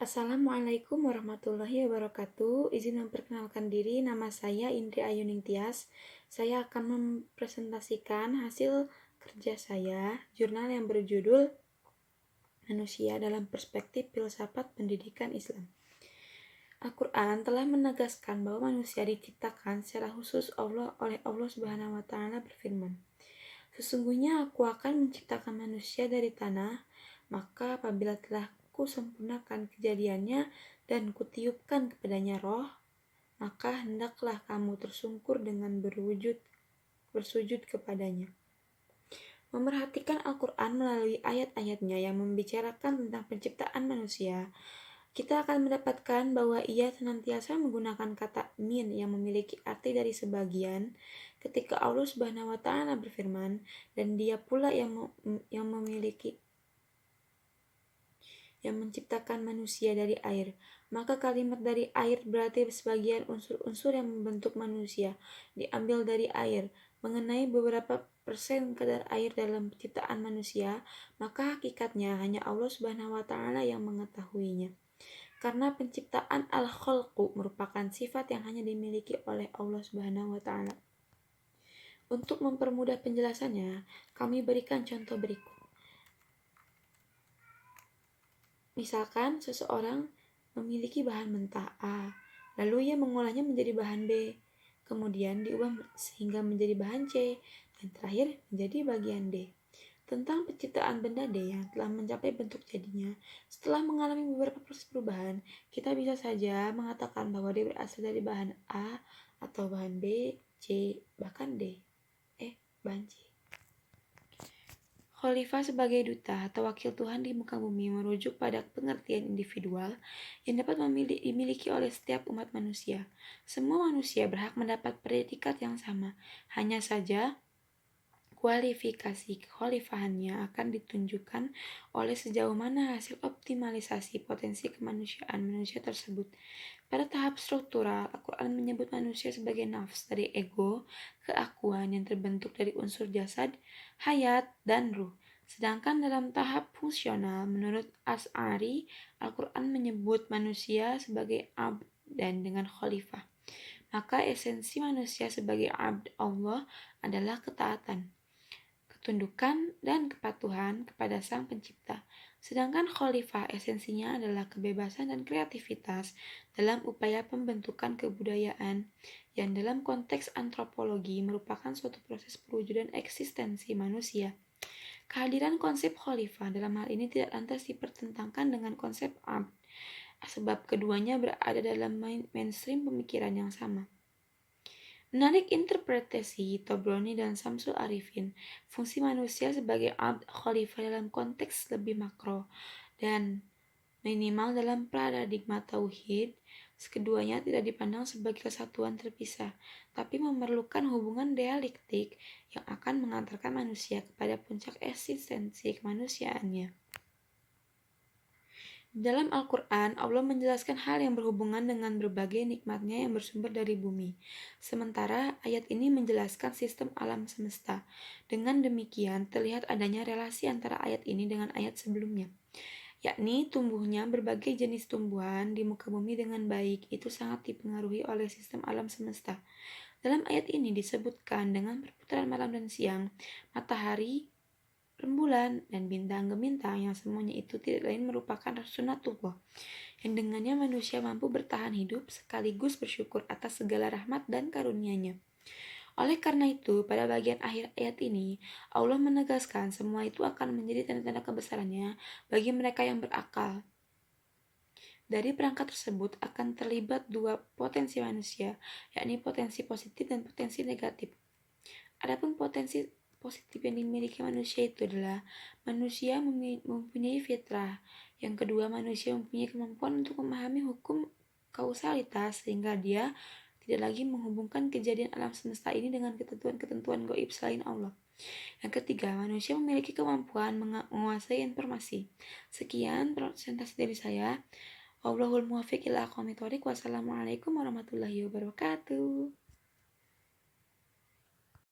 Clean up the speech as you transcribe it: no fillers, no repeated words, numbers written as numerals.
Assalamualaikum warahmatullahi wabarakatuh. Izin memperkenalkan diri, nama saya Indri Ayuning Tias. Saya akan mempresentasikan hasil kerja saya, jurnal yang berjudul Manusia dalam Perspektif Filsafat Pendidikan Islam. Al-Quran telah menegaskan bahwa manusia diciptakan secara khusus oleh Allah Subhanahu wa Ta'ala berfirman, "Sesungguhnya aku akan menciptakan manusia dari tanah, maka apabila telah kusempurnakan kejadiannya dan kutiupkan kepadanya roh, maka hendaklah kamu tersungkur dengan bersujud kepadanya." Memerhatikan Al-Quran melalui ayat-ayatnya yang membicarakan tentang penciptaan manusia, kita akan mendapatkan bahwa ia senantiasa menggunakan kata min yang memiliki arti dari sebagian ketika Allah Subhanahu wa Ta'ala berfirman, dan dia pula yang menciptakan manusia dari air. Maka kalimat dari air berarti sebagian unsur-unsur yang membentuk manusia diambil dari air. Mengenai beberapa persen kadar air dalam penciptaan manusia, maka hakikatnya hanya Allah Subhanahu wa Ta'ala yang mengetahuinya. Karena penciptaan al-khalqu merupakan sifat yang hanya dimiliki oleh Allah Subhanahu wa Ta'ala. Untuk mempermudah penjelasannya, kami berikan contoh berikut. Misalkan seseorang memiliki bahan mentah A, lalu ia mengolahnya menjadi bahan B, kemudian diubah sehingga menjadi bahan C, dan terakhir menjadi bagian D. Tentang penciptaan benda D yang telah mencapai bentuk jadinya, setelah mengalami beberapa proses perubahan, kita bisa saja mengatakan bahwa dia berasal dari bahan A atau bahan B, C, bahkan D. Bahan C. Khalifah sebagai duta atau wakil Tuhan di muka bumi merujuk pada pengertian individual yang dapat dimiliki oleh setiap umat manusia. Semua manusia berhak mendapat predikat yang sama, hanya saja kualifikasi kekhalifahannya akan ditunjukkan oleh sejauh mana hasil optimalisasi potensi kemanusiaan manusia tersebut. Pada tahap struktural, Al-Quran menyebut manusia sebagai nafs dari ego, keakuan yang terbentuk dari unsur jasad, hayat, dan ruh. Sedangkan dalam tahap fungsional, menurut Asy'ari, Al-Quran menyebut manusia sebagai abd dan dengan khalifah. Maka esensi manusia sebagai abd Allah adalah ketaatan, ketundukan, dan kepatuhan kepada Sang Pencipta. Sedangkan khalifah esensinya adalah kebebasan dan kreativitas dalam upaya pembentukan kebudayaan yang dalam konteks antropologi merupakan suatu proses perwujudan eksistensi manusia. Kehadiran konsep khalifah dalam hal ini tidak lantas dipertentangkan dengan konsep abd, sebab keduanya berada dalam mainstream pemikiran yang sama. Menarik interpretasi Tobroni dan Samsul Arifin, fungsi manusia sebagai abd khalifah dalam konteks lebih makro dan minimal dalam paradigma tauhid, keduanya tidak dipandang sebagai kesatuan terpisah, tapi memerlukan hubungan dialektik yang akan mengantarkan manusia kepada puncak eksistensi kemanusiaannya. Dalam Al-Quran, Allah menjelaskan hal yang berhubungan dengan berbagai nikmatnya yang bersumber dari bumi. Sementara ayat ini menjelaskan sistem alam semesta. Dengan demikian, terlihat adanya relasi antara ayat ini dengan ayat sebelumnya, yakni tumbuhnya berbagai jenis tumbuhan di muka bumi dengan baik itu sangat dipengaruhi oleh sistem alam semesta. Dalam ayat ini disebutkan dengan perputaran malam dan siang, matahari, rembulan, dan bintang gemintang yang semuanya itu tidak lain merupakan sunatullah yang dengannya manusia mampu bertahan hidup sekaligus bersyukur atas segala rahmat dan karunia-Nya. Oleh karena itu, pada bagian akhir ayat ini, Allah menegaskan semua itu akan menjadi tanda-tanda kebesarannya bagi mereka yang berakal. Dari perangkat tersebut akan terlibat dua potensi manusia, yakni potensi positif dan potensi negatif. Adapun potensi positif yang dimiliki manusia itu adalah manusia mempunyai fitrah. Yang kedua, manusia mempunyai kemampuan untuk memahami hukum kausalitas sehingga dia tidak lagi menghubungkan kejadian alam semesta ini dengan ketentuan-ketentuan gaib selain Allah. Yang ketiga, manusia memiliki kemampuan menguasai informasi. Sekian presentasi dari saya. Wallahul muwaffiq ila aqwamit thoriq. Wassalamualaikum warahmatullahi wabarakatuh.